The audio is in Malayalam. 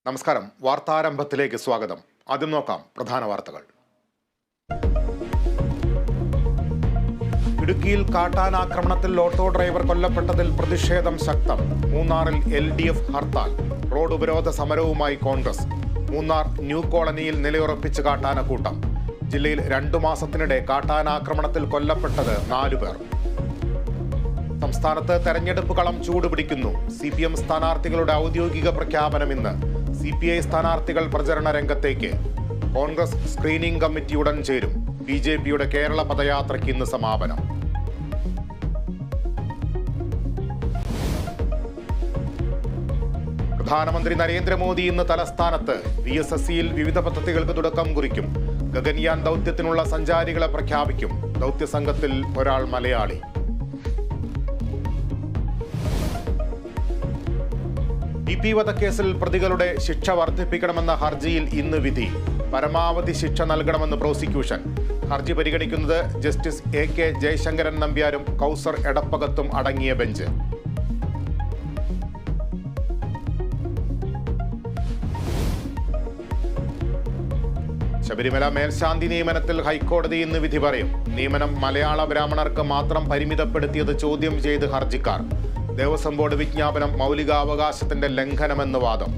നമസ്കാരം. വാർത്താരംഭത്തിലേക്ക് സ്വാഗതം. ആദ്യം നോക്കാം പ്രധാന വാർത്തകൾ. ഇടുക്കിയിൽ കാട്ടാനാക്രമണത്തിൽ ഓട്ടോ ഡ്രൈവർ കൊല്ലപ്പെട്ടതിൽ പ്രതിഷേധം ശക്തം. മൂന്നാറിൽ LDF ഹർത്താൽ. റോഡ് ഉപരോധ സമരവുമായി കോൺഗ്രസ്. മൂന്നാർ ന്യൂ കോളനിയിൽ നിലയുറപ്പിച്ച് കാട്ടാനക്കൂട്ടം. ജില്ലയിൽ 2 മാസത്തിനിടെ കാട്ടാനാക്രമണത്തിൽ കൊല്ലപ്പെട്ടത് 4 പേർ. സംസ്ഥാനത്ത് തെരഞ്ഞെടുപ്പ് കളം ചൂടുപിടിക്കുന്നു. CPM സ്ഥാനാർത്ഥികളുടെ ഔദ്യോഗിക പ്രഖ്യാപനം ഇന്ന്. CPI സ്ഥാനാർത്ഥികൾ പ്രചരണ രംഗത്തേക്ക്. കോൺഗ്രസ് സ്ക്രീനിംഗ് കമ്മിറ്റി ഉടൻ ചേരും. BJPയുടെ കേരള പദയാത്രയ്ക്ക് ഇന്ന് സമാപനം. പ്രധാനമന്ത്രി നരേന്ദ്രമോദി ഇന്ന് തലസ്ഥാനത്ത്. VSSCയിൽ വിവിധ പദ്ധതികൾക്ക് തുടക്കം കുറിക്കും. ഗഗൻയാൻ ദൗത്യത്തിനുള്ള സഞ്ചാരികളെ പ്രഖ്യാപിക്കും. ദൗത്യസംഘത്തിൽ ഒരാൾ മലയാളി. BP വധക്കേസിൽ പ്രതികളുടെ ശിക്ഷ വർദ്ധിപ്പിക്കണമെന്ന ഹർജിയിൽ ഇന്ന് വിധി. പരമാവധി ശിക്ഷ നൽകണമെന്ന് പ്രോസിക്യൂഷൻ. ഹർജി പരിഗണിക്കുന്നത് ജസ്റ്റിസ് AK ജയശങ്കരൻ നമ്പ്യാരും കൗസർ എടപ്പകത്തും അടങ്ങിയ ബെഞ്ച്. ശബരിമല മേൽശാന്തി നിയമനത്തിൽ ഹൈക്കോടതി ഇന്ന് വിധി പറയും. നിയമനം മലയാള ബ്രാഹ്മണർക്ക് മാത്രം പരിമിതപ്പെടുത്തിയത് ചോദ്യം ചെയ്ത് ഹർജിക്കാർ. ദേവസ്വം ബോർഡ് വിജ്ഞാപനം മൗലികാവകാശത്തിന്റെ ലംഘനമെന്ന് വാദം.